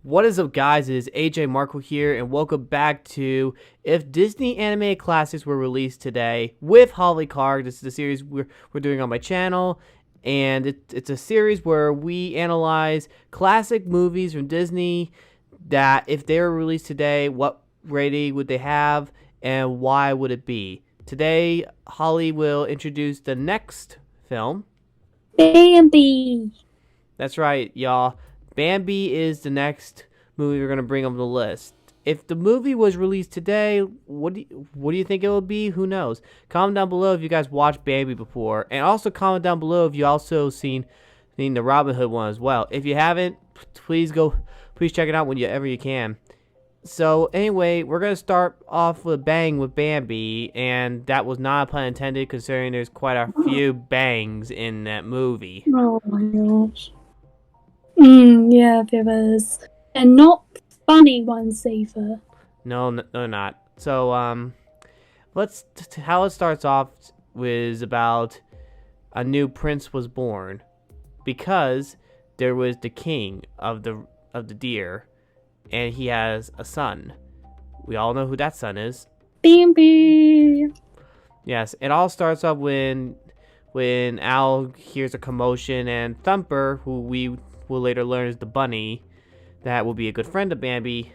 What is up, guys? It is ajmarkle here, and welcome back to If Disney Animated Classics Were Released Today with Holly Clark. This is the series we're doing on my channel, and it's a series where we analyze classic movies from Disney that, if they were released today, what rating would they have, and why would it be? Today, Holly will introduce the next film. Bambi. That's right, y'all. Bambi is the next movie we're going to bring on the list. If the movie was released today, what do you think it would be? Who knows? Comment down below if you guys watched Bambi before. And also comment down below if you also seen the Robin Hood one as well. If you haven't, please check it out whenever you can. So anyway, we're going to start off with a bang with Bambi. And that was not a pun intended, considering there's quite a few bangs in that movie. Oh my gosh. Yeah, there is. And not funny ones either. No, not. So, how it starts off was about a new prince was born, because there was the king of the deer, and he has a son. We all know who that son is. Bambi. Yes, it all starts off when Al hears a commotion, and Thumper, who we will later learn is the bunny that will be a good friend of Bambi,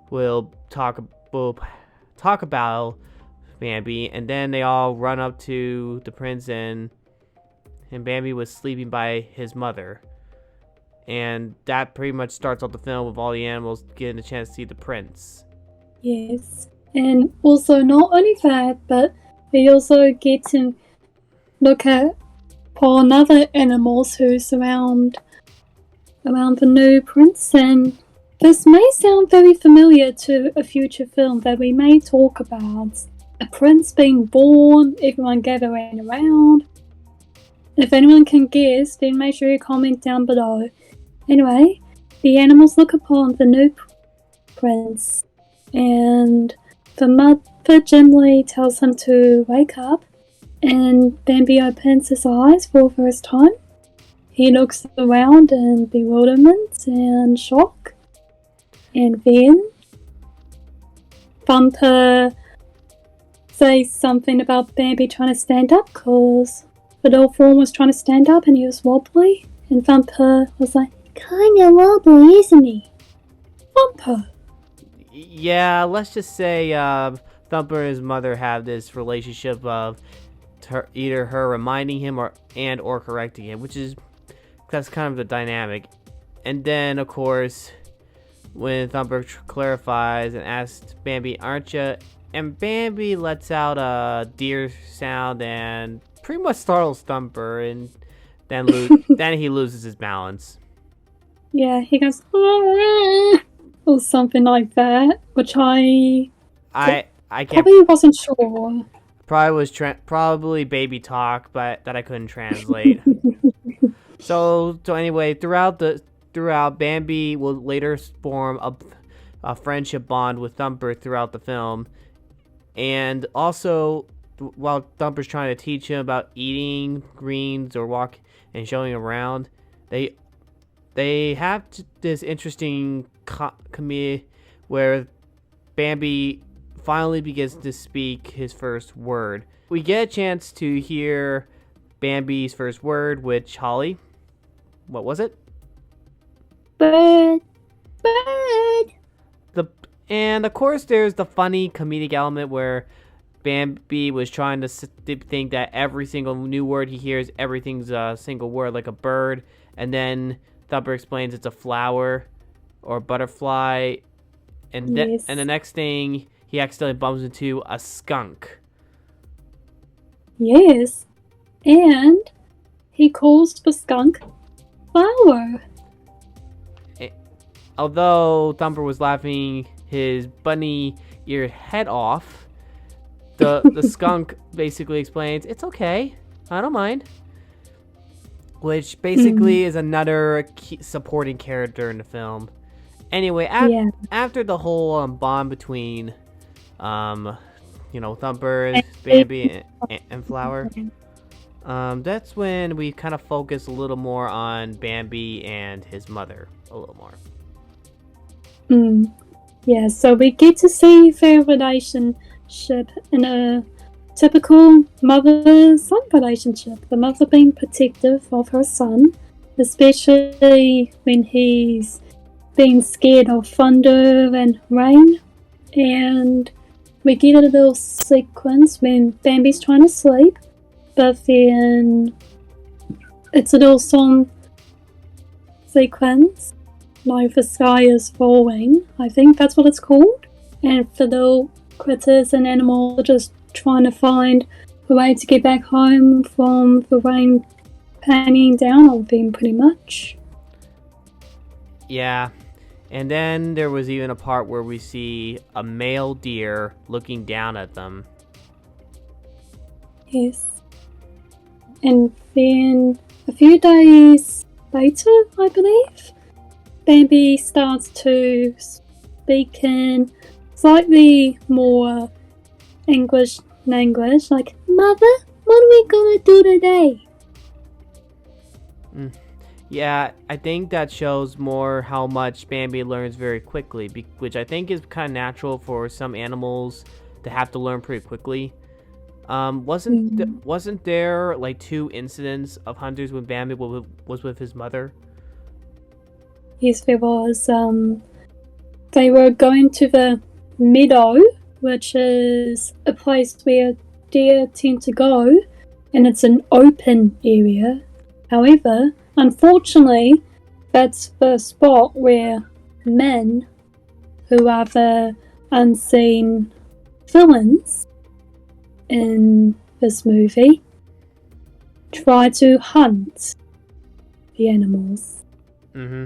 will talk about Bambi, and then they all run up to the prince, and Bambi was sleeping by his mother. And that pretty much starts off the film with all the animals getting a chance to see the prince. Yes. And also not only that, but we also get to look at upon other animals who surround the new prince, and this may sound very familiar to a future film that we may talk about. A prince being born, everyone gathering around. If anyone can guess, then make sure you comment down below. Anyway, the animals look upon the new prince, and the mother gently tells him to wake up, and Bambi opens his eyes for the first time. He looks around in bewilderment and shock, and then Thumper says something about Bambi trying to stand up, because the little form was trying to stand up and he was wobbly, and Thumper was like, kinda wobbly, isn't he? Thumper! Yeah, let's just say Thumper and his mother have this relationship of either her reminding him or correcting him, which is... that's kind of the dynamic. And then, of course, when Thumper clarifies and asks Bambi, aren't you? And Bambi lets out a deer sound and pretty much startles Thumper, and then then he loses his balance. Yeah, he goes, or something like that, which I can't, probably wasn't sure. Probably was probably baby talk, but that I couldn't translate. So anyway, throughout Bambi will later form a friendship bond with Thumper throughout the film, and also while Thumper's trying to teach him about eating greens or walk and showing around, they have this interesting comedy where Bambi finally begins to speak his first word. We get a chance to hear Bambi's first word, which, Holly, what was it? Bird. Bird. And of course there's the funny comedic element where Bambi was trying to think that every single new word he hears, everything's a single word, like a bird, and then Thumper explains it's a flower or butterfly, and Yes. and the next thing he accidentally bumps into a skunk. Yes. And he calls the skunk flower. Although Thumper was laughing his bunny-eared head off, the skunk basically explains, it's okay, I don't mind. Which basically is another supporting character in the film. Anyway, after the whole bond between, Thumper, Bambi, and Flower, that's when we kind of focus a little more on Bambi and his mother a little more. Mm. Yeah, so we get to see their relationship in a typical mother-son relationship. The mother being protective of her son, especially when he's being scared of thunder and rain. And we get a little sequence when Bambi's trying to sleep, but then it's a little song sequence, like the sky is falling. I think that's what it's called. And the little critters and animals are just trying to find a way to get back home from the rain painting down on them, pretty much. Yeah. And then there was even a part where we see a male deer looking down at them. Yes. And then a few days later, I believe, Bambi starts to speak in slightly more English language, like, Mother, what are we gonna do today? Yeah, I think that shows more how much Bambi learns very quickly, which I think is kind of natural for some animals to have to learn pretty quickly. Wasn't there like 2 incidents of hunters when Bambi was with his mother? Yes, there was. They were going to the meadow, which is a place where deer tend to go, and it's an open area. However, unfortunately, that's the spot where men, who are the unseen villains in this movie, try to hunt the animals. Mm-hmm.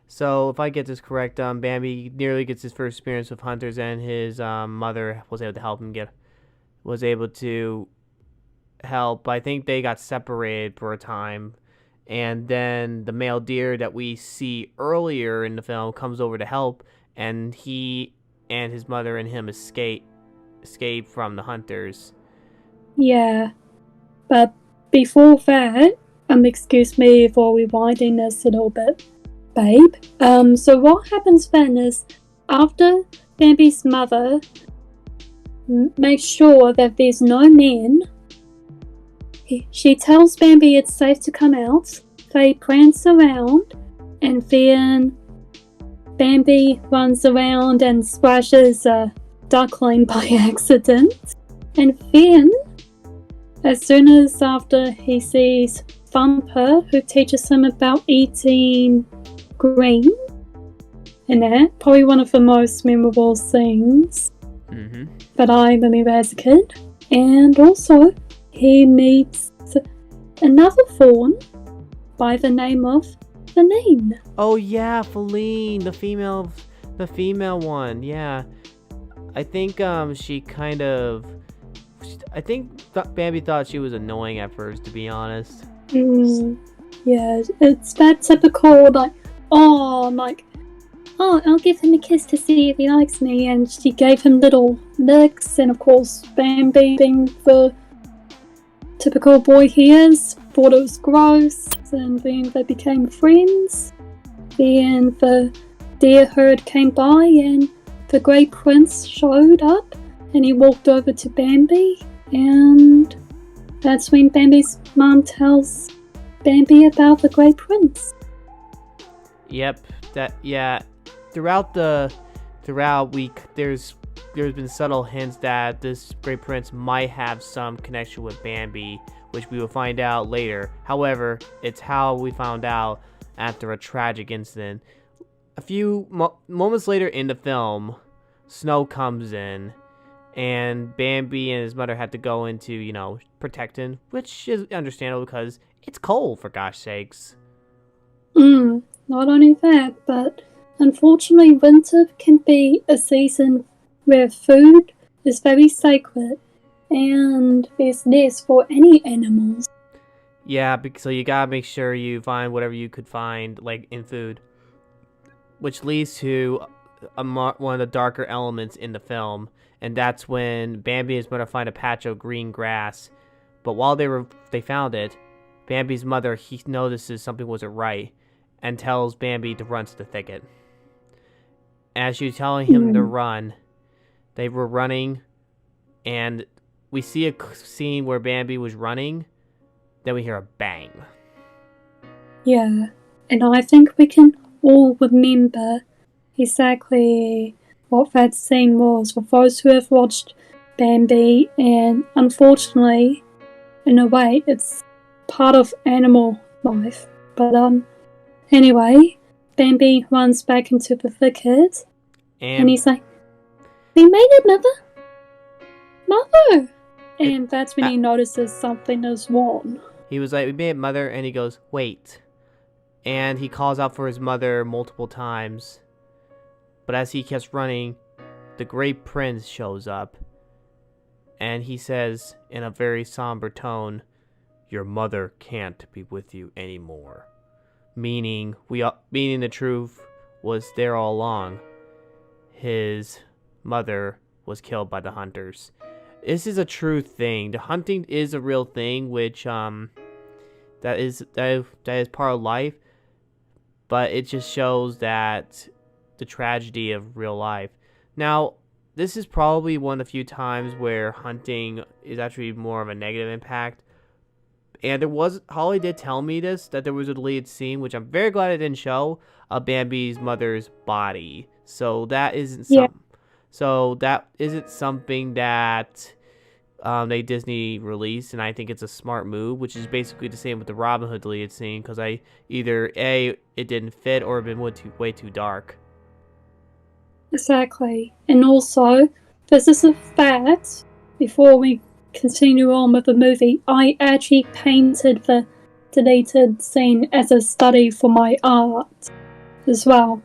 So, if I get this correct, Bambi nearly gets his first experience with hunters, and his mother was able to help him was able to help. I think they got separated for a time, and then the male deer that we see earlier in the film comes over to help, and he and his mother and him escape from the hunters. Yeah, but before that, excuse me for rewinding this a little bit, babe. So what happens then is, after Bambi's mother makes sure that there's no men, she tells Bambi it's safe to come out. They prance around, and then Bambi runs around and splashes a duckling by accident. And then, as soon as after he sees Thumper, who teaches him about eating green, and that, probably one of the most memorable scenes that I remember as a kid. And also, he meets another fawn by the name of Faline. Oh yeah, Faline, the female one. Yeah, I think she kind of. I think Bambi thought she was annoying at first, to be honest. Yeah, it's that typical like, I'll give him a kiss to see if he likes me, and she gave him little licks, and of course Bambi, being the typical boy he is, thought it was gross, and then they became friends. Then the deer herd came by, and the Grey Prince showed up, and he walked over to Bambi, and that's when Bambi's mom tells Bambi about the Grey Prince. Yep, throughout week there's been subtle hints that this Grey Prince might have some connection with Bambi, which we will find out later. However, it's how we found out after a tragic incident. A few moments later in the film, snow comes in, and Bambi and his mother had to go into, protect him, which is understandable because it's cold, for gosh sakes. Not only that, but unfortunately winter can be a season where food is very sacred, and there's less for any animals. Yeah, so you gotta make sure you find whatever you could find, like, in food. Which leads to one of the darker elements in the film, and that's when Bambi and his mother find a patch of green grass. But while they found it, Bambi's mother, he notices something wasn't right, and tells Bambi to run to the thicket. As she's telling him to run, they were running, and we see a scene where Bambi was running, then we hear a bang. Yeah, and I think we can all remember exactly what that scene was for those who have watched Bambi, and unfortunately, in a way, it's part of animal life. But anyway, Bambi runs back into the thicket, and he's like, "We made it, Mother!" And that's when he notices something is wrong. He was like, "We made it, Mother," and he goes, "Wait." And he calls out for his mother multiple times. But as he keeps running, the Great Prince shows up. And he says, in a very somber tone, "Your mother can't be with you anymore." Meaning the truth was there all along. His mother was killed by the hunters. This is a true thing. The hunting is a real thing, which that is part of life. But it just shows that the tragedy of real life. Now, this is probably one of the few times where hunting is actually more of a negative impact. And Holly did tell me this, that there was a deleted scene, which I'm very glad it didn't show, of Bambi's mother's body. So that isn't something that they Disney released, and I think it's a smart move, which is basically the same with the Robin Hood deleted scene, because either A, it didn't fit, or it been way too dark. Exactly. And also, this is a fact, before we continue on with the movie, I actually painted the deleted scene as a study for my art as well.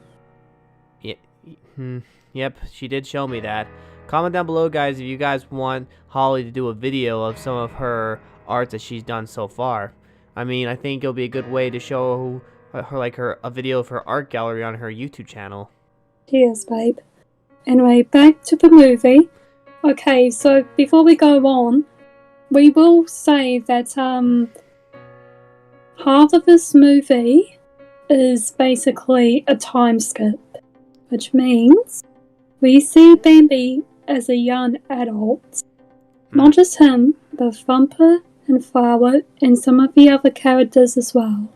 Yep, she did show me that. Comment down below, guys, if you guys want Holly to do a video of some of her art that she's done so far. I mean, I think it'll be a good way to show her a video of her art gallery on her YouTube channel. Cheers, babe. Anyway, back to the movie. Okay, so before we go on, we will say that half of this movie is basically a time skip, which means we see Bambi as a young adult. Not just him, but Thumper and Flower and some of the other characters as well.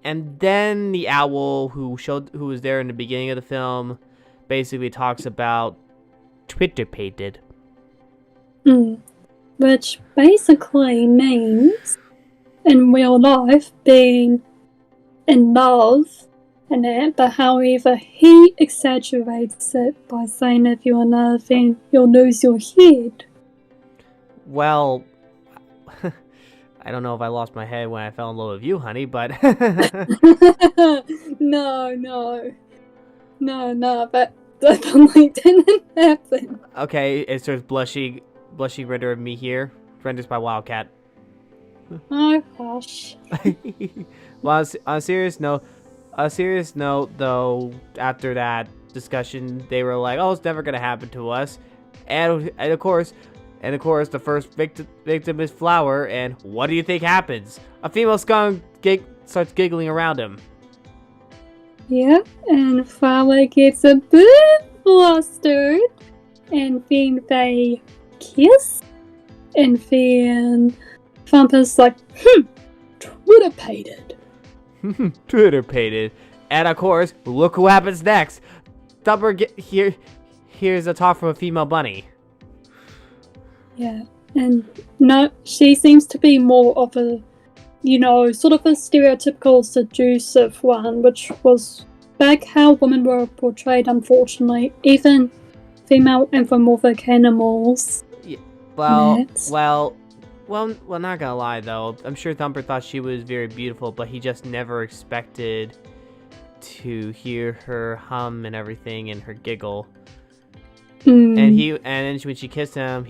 And then the owl who was there in the beginning of the film basically talks about Twitter-pated. Which basically means, in real life, being in love and that, but however, he exaggerates it by saying if you're in love, then you'll lose your head. Well, I don't know if I lost my head when I fell in love with you, honey, but... No, but definitely didn't happen. Okay, it starts blushy render of me here. Renders by Wildcat. Oh gosh. Well, on a serious note, though, after that discussion, they were like, "Oh, it's never gonna happen to us," and of course, the first victim is Flower, and what do you think happens? A female skunk starts giggling around him. Yeah, and Flower gets a bit flustered, and then they kiss, and then Thumper's like, Twitter-pated. Twitter-pated. And of course, look who happens next. Thumper here's a talk from a female bunny. Yeah, and no, she seems to be more of a, sort of a stereotypical seductive one, which was back how women were portrayed, unfortunately. Even female anthropomorphic animals. Yeah, well, not gonna lie though. I'm sure Thumper thought she was very beautiful, but he just never expected to hear her hum and everything and her giggle. And then when she kissed him,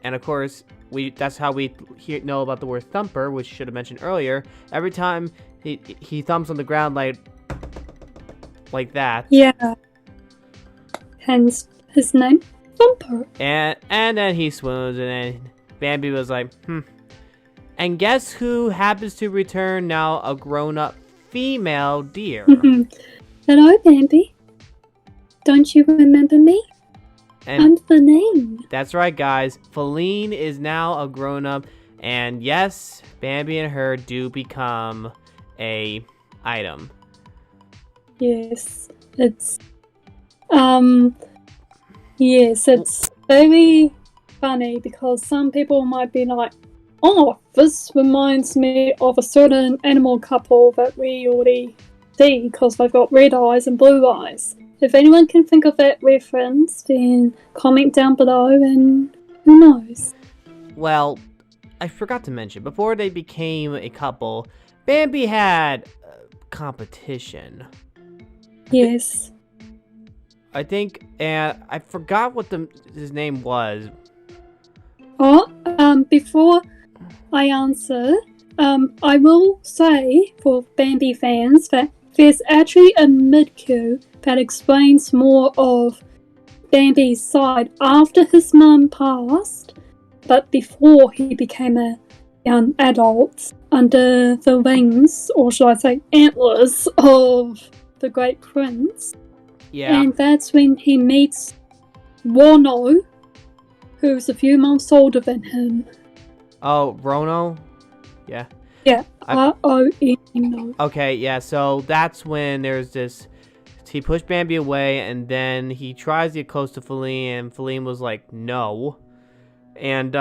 and of course that's how we know about the word thumper, which should have mentioned earlier. Every time he thumps on the ground like that. Yeah. Hence his name, Thumper. And then he swoons, and then Bambi was like, And guess who happens to return now, a grown-up female deer. Hello, Bambi. Don't you remember me? And I'm Faline. that's right, guys. Faline is now a grown-up, and yes, Bambi and her do become a item. Yes, it's very funny because some people might be like, oh, this reminds me of a certain animal couple that we already see because they've got red eyes and blue eyes. If anyone can think of that reference, then comment down below and who knows. Well, I forgot to mention, before they became a couple, Bambi had competition. Yes. I think, and I forgot what his name was. Before I answer, I will say for Bambi fans that there's actually a mid-queue that explains more of Bambi's side after his mum passed, but before he became a young adult under the wings, or should I say antlers, of the Great Prince. Yeah. And that's when he meets Wano, who's a few months older than him. Oh, Rono? Yeah. Yeah, R-O-N-O. Okay, yeah, so that's when there's this... He pushed Bambi away, and then he tries to get close to Faline, and Faline was like, no. And,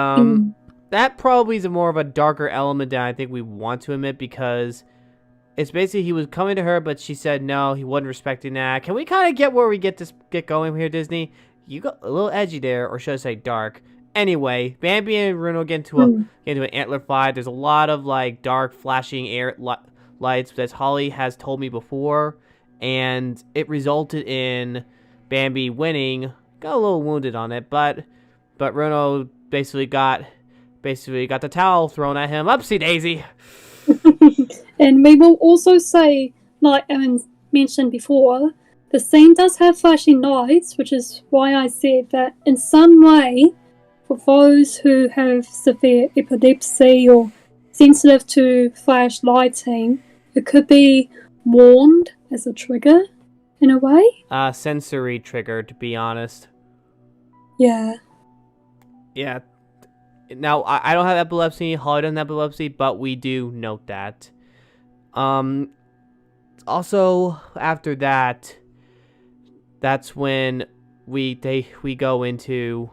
that probably is more of a darker element than I think we want to admit, because it's basically he was coming to her, but she said no, he wasn't respecting that. Can we kind of get where we get going here, Disney? You got a little edgy there, or should I say dark. Anyway, Bambi and Bruno get into an antler fight. There's a lot of like dark flashing lights that Holly has told me before, and it resulted in Bambi winning. Got a little wounded on it, but Bruno basically got the towel thrown at him. Upsie daisy. And we will also say, like Aaron mentioned before, the scene does have flashing lights, which is why I said that in some way, for those who have severe epilepsy or sensitive to flash lighting, it could be warned as a trigger, in a way. Sensory trigger, to be honest. Yeah. Yeah. Now, I don't have epilepsy, Holly doesn't have epilepsy, but we do note that. Also, after that, that's when we go into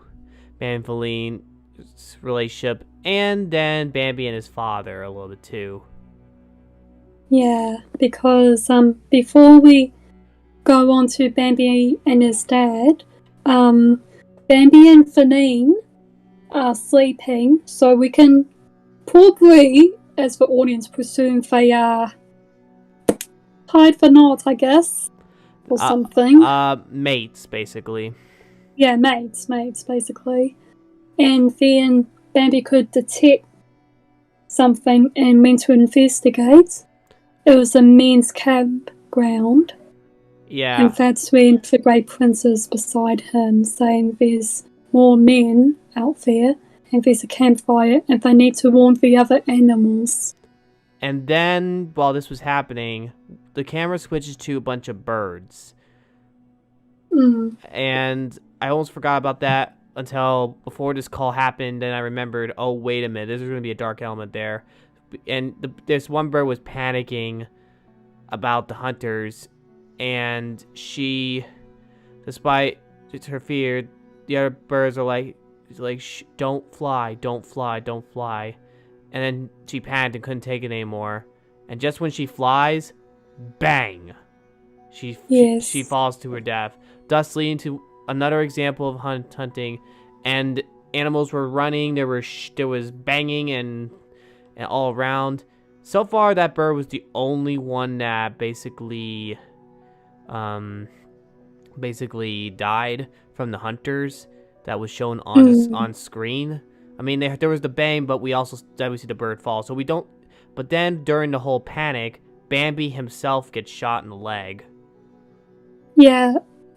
Bambi and Faline's relationship, and then Bambi and his father a little bit too. Yeah, because before we go on to Bambi and his dad, Bambi and Faline are sleeping, so we can probably, as the audience, presume they are tied for naught, I guess, or something. Mates, basically. Yeah, mates, basically. And then Bambi could detect something and went to investigate. It was a men's campground. Yeah. And that's when the Great Prince is beside him, saying there's more men out there, and there's a campfire, and they need to warn the other animals. And then, while this was happening, the camera switches to a bunch of birds. And I almost forgot about that until before this call happened, and I remembered, oh, wait a minute, there's going to be a dark element there. And this one bird was panicking about the hunters, and she, despite her fear, the other birds are like, shh, don't fly. And then she panicked and couldn't take it anymore. And just when she flies, bang! She falls to her death, thus leading to another example of hunting. And animals were running. There was banging and all around. So far, that bird was the only one that basically died from the hunters that was shown on screen. I mean, there was the bang, but we see the bird fall. So we don't. But then during the whole panic, Bambi himself gets shot in the leg. Yeah.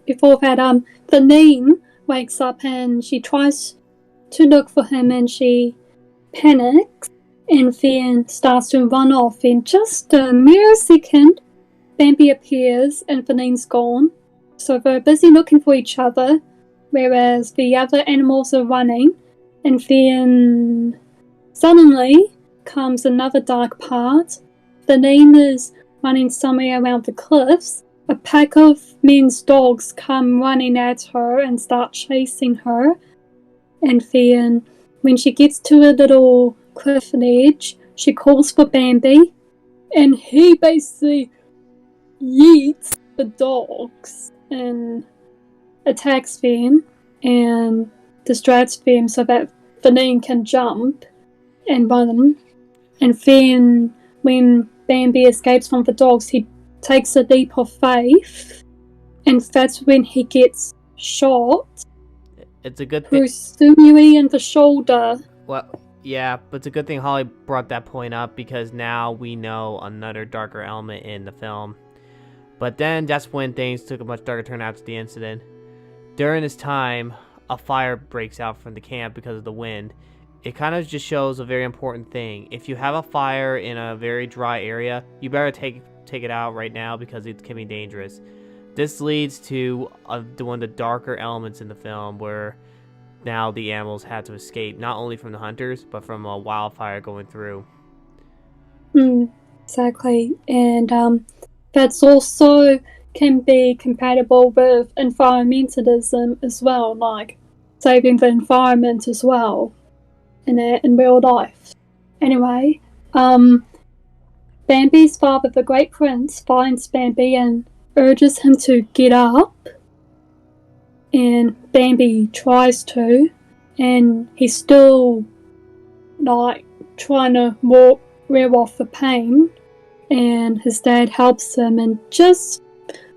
Before that, Faline wakes up and she tries to look for him, and she panics and then starts to run off. In just a mere second, Bambi appears and Faline's gone. So they're busy looking for each other, whereas the other animals are running. And then suddenly comes another dark part. Faline is running somewhere around the cliffs. A pack of men's dogs come running at her and start chasing her. And then when she gets to a little cliff edge, she calls for Bambi, and he basically yeets the dogs and attacks them and distracts them so that Faline can jump and run. And then when Bambi escapes from the dogs, he takes a leap of faith, and that's when he gets shot. It's a good thing. Sumui in the shoulder. Well, yeah, but it's a good thing Holly brought that point up, because now we know another darker element in the film. But then that's when things took a much darker turn after the incident. During this time, a fire breaks out from the camp because of the wind. It kind of just shows a very important thing. If you have a fire in a very dry area, you better take it out right now, because it can be dangerous. This leads to one of the darker elements in the film, where now the animals had to escape, not only from the hunters, but from a wildfire going through. Exactly. And that's also can be compatible with environmentalism as well, like saving the environment as well in real life. Anyway, Bambi's father, the Great Prince, finds Bambi and urges him to get up, and Bambi tries to, and he's still like trying to rear off the pain, and his dad helps him, and just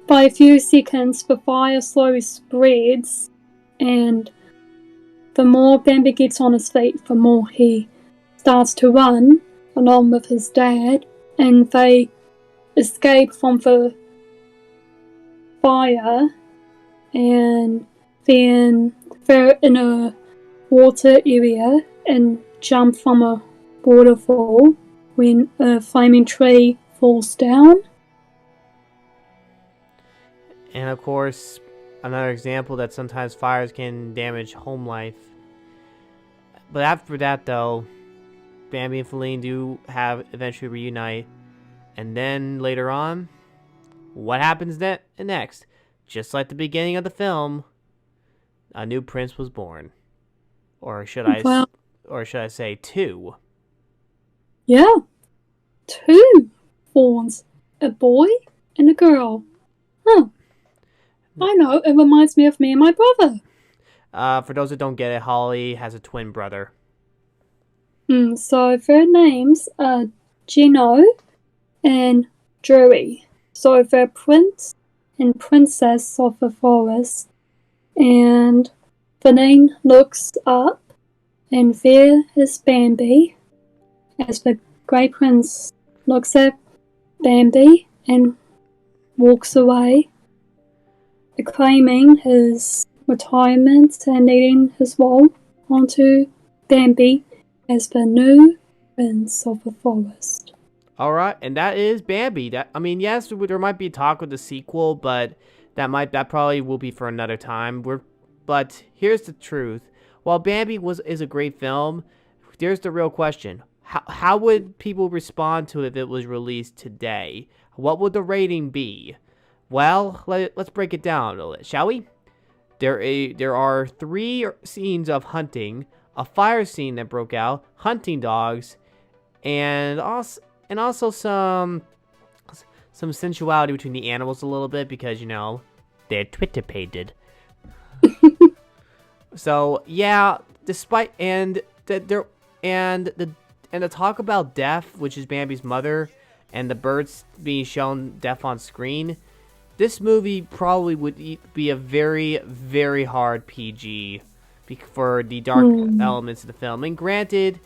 by a few seconds the fire slowly spreads, and the more Bambi gets on his feet, the more he starts to run along with his dad, and they escape from the fire, and then they're in a water area and jump from a waterfall when a flaming tree falls down. And of course, another example that sometimes fires can damage home life. But after that, though, Bambi and Faline do eventually reunite. And then later on, what happens next? Just like the beginning of the film, a new prince was born. Or should I say two? Yeah, two fawns, a boy and a girl. Huh. I know, it reminds me of me and my brother. For those that don't get it, Holly has a twin brother. So their names are Gino and Drury. So they're prince and princess of the forest. And Faline looks up, and there is Bambi, as the Grey Prince looks at Bambi and walks away, claiming his retirement and leading his role onto Bambi as the new prince of the forest. Alright, and that is Bambi. Yes, there might be talk of the sequel, but that probably will be for another time. But here's the truth. While Bambi is a great film, there's the real question. How would people respond to it if it was released today? What would the rating be? Well, let's break it down a little, shall we? There are 3 scenes of hunting, a fire scene that broke out, hunting dogs, and also some sensuality between the animals a little bit, because they're Twitter painted. So yeah, despite the talk about death, which is Bambi's mother, and the birds being shown deaf on screen, this movie probably would be a very, very hard PG for the dark elements of the film. And granted,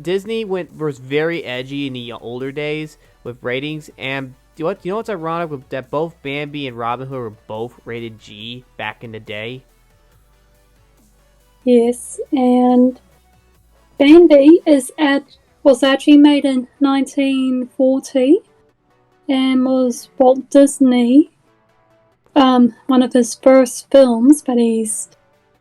Disney was very edgy in the older days with ratings, and what's ironic with that both Bambi and Robin Hood were both rated G back in the day. Yes, and Bambi is at was actually made in 1940 and was Walt Disney, one of his first films that he's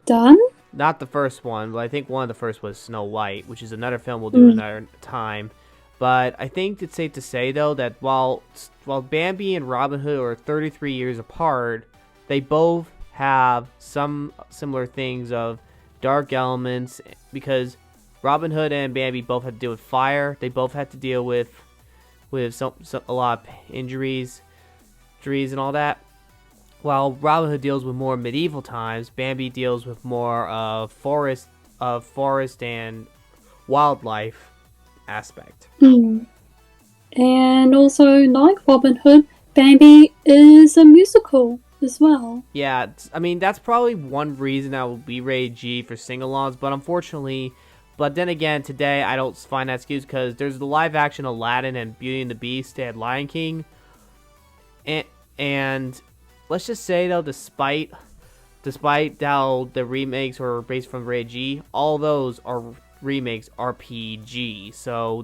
done. Not the first one, but I think one of the first was Snow White, which is another film we'll do another time. But I think it's safe to say, though, that while Bambi and Robin Hood are 33 years apart, they both have some similar things of dark elements, because Robin Hood and Bambi both had to deal with fire. They both had to deal with a lot of injuries and all that. While Robin Hood deals with more medieval times, Bambi deals with more forest and wildlife aspect. And also, like Robin Hood, Bambi is a musical as well. Yeah, I mean, that's probably one reason I will be rated G for sing-alongs, but unfortunately, but then again, today I don't find that excuse, because there's the live-action Aladdin and Beauty and the Beast, they had Lion King, and let's just say, though, despite how the remakes were based from rated G, all those remakes are PG. So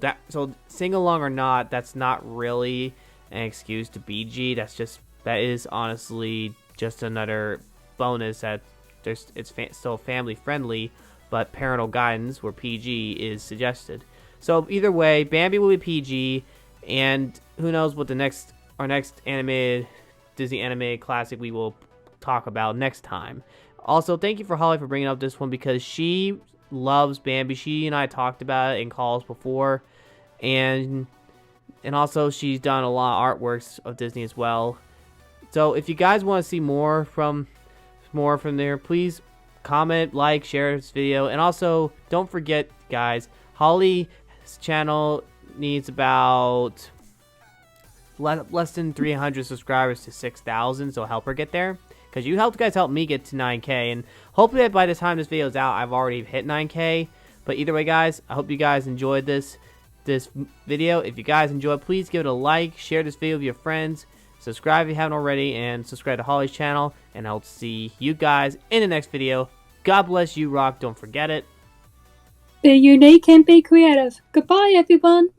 sing-along or not, that's not really an excuse to be G. That is honestly just another bonus that it's still family friendly, but parental guidance where PG is suggested. So either way, Bambi will be PG, and who knows what our next Disney animated classic we will talk about next time. Also, thank you for Holly for bringing up this one, because she loves Bambi. She and I talked about it in calls before, and also she's done a lot of artworks of Disney as well. So if you guys want to see more from there, please comment, like, share this video, and also don't forget, guys, Holly's channel needs about less than 300 subscribers to 6,000, so help her get there, because you guys help me get to 9K, and hopefully by the time this video is out, I've already hit 9K. But either way, guys, I hope you guys enjoyed this video. If you guys enjoyed, please give it a like, share this video with your friends, subscribe if you haven't already, and subscribe to Holly's channel, and I'll see you guys in the next video. God bless you, rock, don't forget it. Be unique and be creative. Goodbye, everyone.